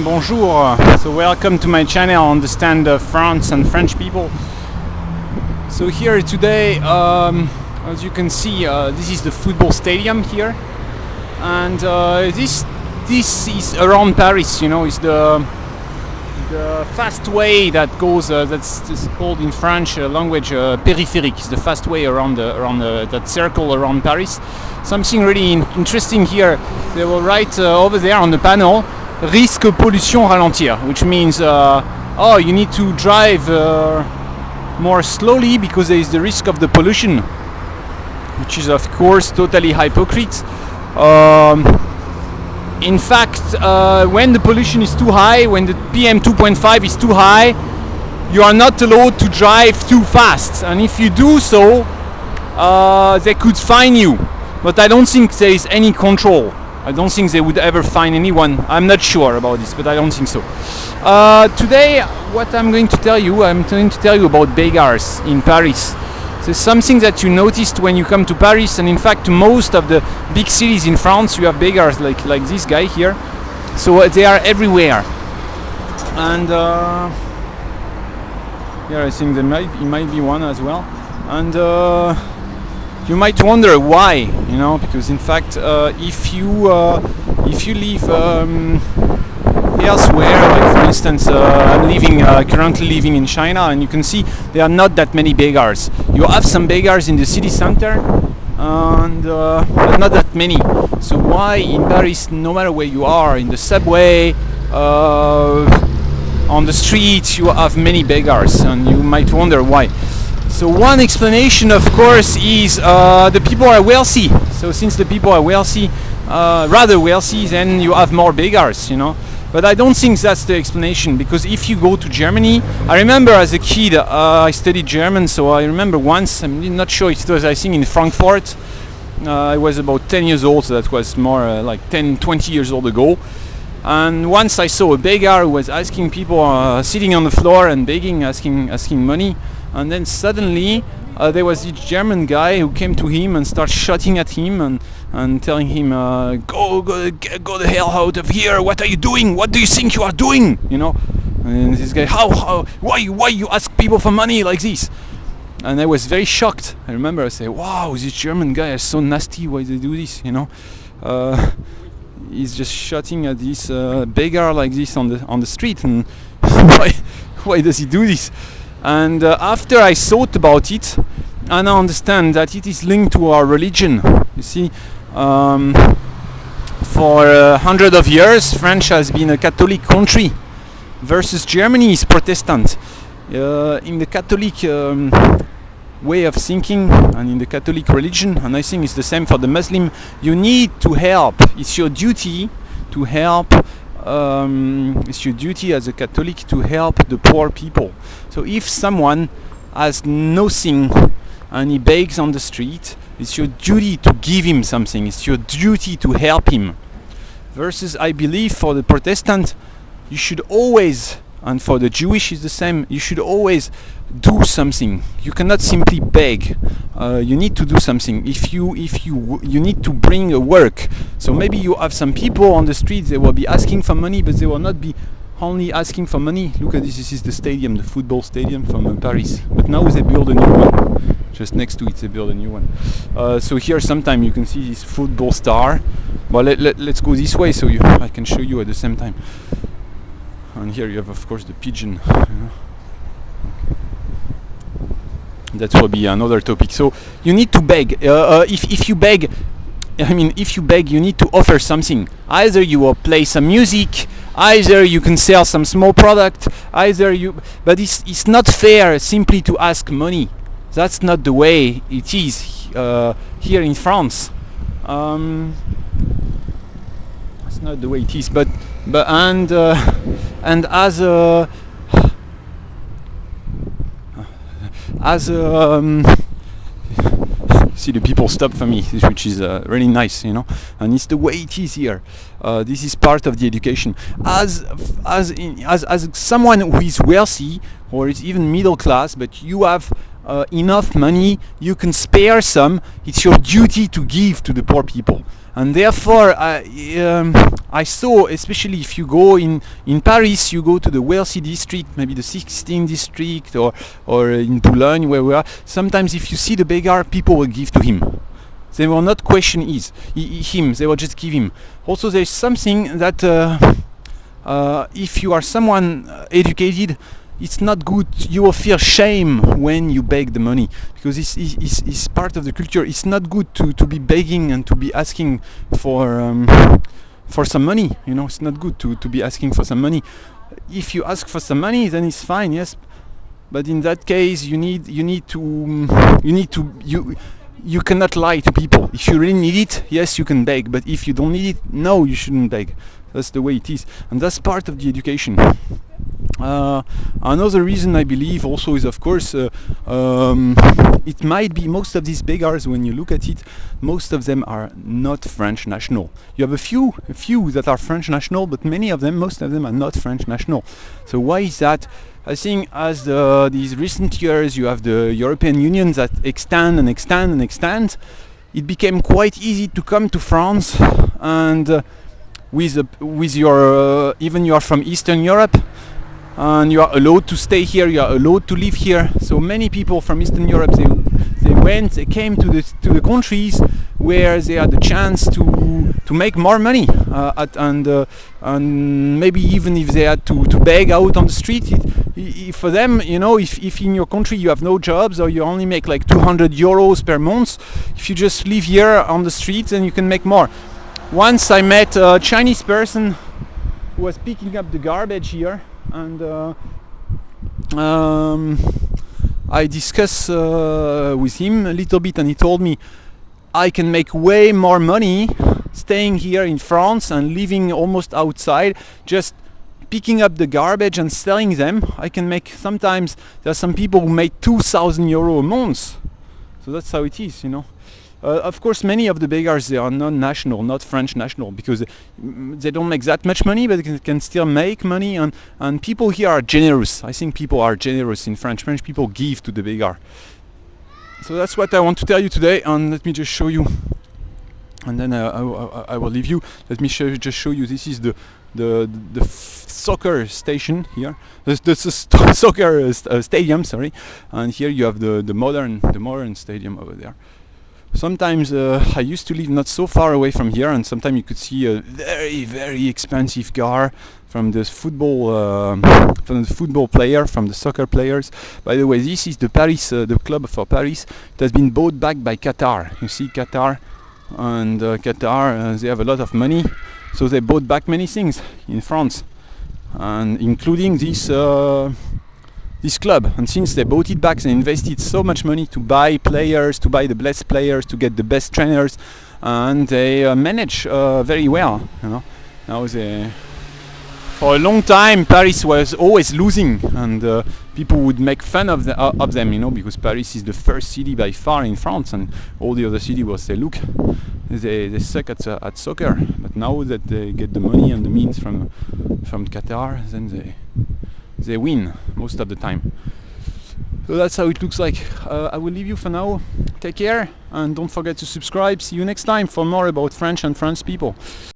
and bonjour. So welcome to my channel, Understand France and French people. So here today, as you can see, this is the football stadium here, and this is around Paris. You know, it's the fast way that goes. That's called in French language périphérique. It's the fast way around that circle around Paris. Something really interesting here. They will write over there on the panel, risque pollution ralentir, which means oh, you need to drive more slowly because there is the risk of the pollution, which is of course totally hypocrite. In fact, when the pollution is too high, when the PM 2.5 is too high, you are not allowed to drive too fast, and if you do so, they could fine you. But I don't think there is any control. I don't think they would ever fine anyone. I'm not sure about this, but I don't think so. Today, what I'm going to tell you about beggars in Paris. So something that you noticed when you come to Paris, and in fact to most of the big cities in France, you have beggars like this guy here. So they are everywhere. And yeah, I think he might be one as well. And you might wonder why, you know, because in fact, if you live elsewhere, like for instance, I'm currently living in China, and you can see there are not that many beggars. You have some beggars in the city center, and but not that many. So why in Paris, no matter where you are, in the subway, on the streets, you have many beggars, and you might wonder why. So one explanation, of course, is the people are wealthy. So since the people are wealthy, rather wealthy, then you have more beggars, you know. But I don't think that's the explanation, because if you go to Germany, I remember as a kid, I studied German, so I remember once, I'm not sure if it was, I think in Frankfurt, I was about 10 years old, so that was more like 10-20 years old ago. And once I saw a beggar who was asking people, sitting on the floor and begging, asking money. And then suddenly there was this German guy who came to him and started shouting at him and telling him, go the hell out of here, what are you doing, what do you think you are doing, you know. And this guy, why you ask people for money like this? And I was very shocked. I remember I said, wow, this German guy is so nasty, why they do this, you know. He's just shouting at this beggar like this on the street, and why does he do this? And after I thought about it, and I understand that it is linked to our religion. You see, for hundreds of years, France has been a Catholic country, versus Germany is Protestant. In the Catholic way of thinking and in the Catholic religion, and I think it's the same for the Muslim, you need to help. It's your duty to help. It's your duty as a Catholic to help the poor people. So if someone has nothing and he begs on the street, it's your duty to give him something. It's your duty to help him. Versus, I believe, for the Protestant, you should always, and for the Jewish is the same, you should always do something. You cannot simply beg. You need to do something. If you need to bring a work. So maybe you have some people on the street, they will be asking for money, but they will not be only asking for money. Look at this. This is the stadium, the football stadium from Paris. But now they build a new one. Just next to it, they build a new one. So here, sometime you can see this football star. Well, let's go this way so I can show you at the same time. And here you have, of course, the pigeon. You know? That will be another topic. So you need to beg. If you beg, you need to offer something. Either you will play some music, either you can sell some small product, but it's not fair simply to ask money. That's not the way it is here in France. That's not the way it is. But see, the people stop for me, which is really nice, you know, and it's the way it is here. This is part of the education. As someone who is wealthy or is even middle class, but you have enough money, you can spare some. It's your duty to give to the poor people. And therefore, I saw, especially if you go in Paris, you go to the wealthy district, maybe the 16th district, or in Boulogne where we are. Sometimes if you see the beggar, people will give to him. They will not question him, they will just give him. Also, there's something that if you are someone educated, it's not good. You will feel shame when you beg the money, because it's part of the culture. It's not good to be begging and to be asking for some money. You know, it's not good to be asking for some money. If you ask for some money, then it's fine, yes. But in that case, you cannot lie to people. If you really need it, yes, you can beg. But if you don't need it, no, you shouldn't beg. That's the way it is, and that's part of the education. Another reason I believe also is, of course, it might be most of these beggars, when you look at it, most of them are not French national. You have a few that are French national, but most of them are not French national. So why is that? I think as these recent years you have the European Union that extend, it became quite easy to come to France, and with your even you are from Eastern Europe, and you are allowed to stay here, you are allowed to live here. So many people from Eastern Europe, they came to the countries where they had the chance to make more money, and maybe even if they had to beg out on the street, for them, you know, if in your country you have no jobs, or you only make like 200 euros per month, if you just live here on the street, then you can make more. Once I met a Chinese person who was picking up the garbage here, and I discussed with him a little bit, and he told me, I can make way more money staying here in France and living almost outside, just picking up the garbage and selling them. I can make, sometimes there are some people who make 2,000 euro a month. So that's how it is, you know. Of course, many of the beggars, they are non-national, not French national, because they don't make that much money, but they can still make money, and people here are generous. I think people are generous in France. French people give to the beggar. So that's what I want to tell you today, and let me just show you, and then I will leave you. Let me just show you. This is the soccer station here, the soccer stadium, sorry, and here you have the modern stadium over there. Sometimes I used to live not so far away from here, and sometimes you could see a very, very expensive car from the football player, from the soccer players. By the way, this is the Paris, the club for Paris. It has been bought back by Qatar. You see Qatar, and Qatar, they have a lot of money, so they bought back many things in France, and including this club. And since they bought it back, they invested so much money to buy players, to buy the best players, to get the best trainers, and they manage very well. You know, now for a long time Paris was always losing, and people would make fun of them, you know, because Paris is the first city by far in France, and all the other cities will say, look, they suck at soccer. But now that they get the money and the means from Qatar, then they win most of the time. So that's how it looks like. I will leave you for now. Take care, and don't forget to subscribe. See you next time for more about French and France people.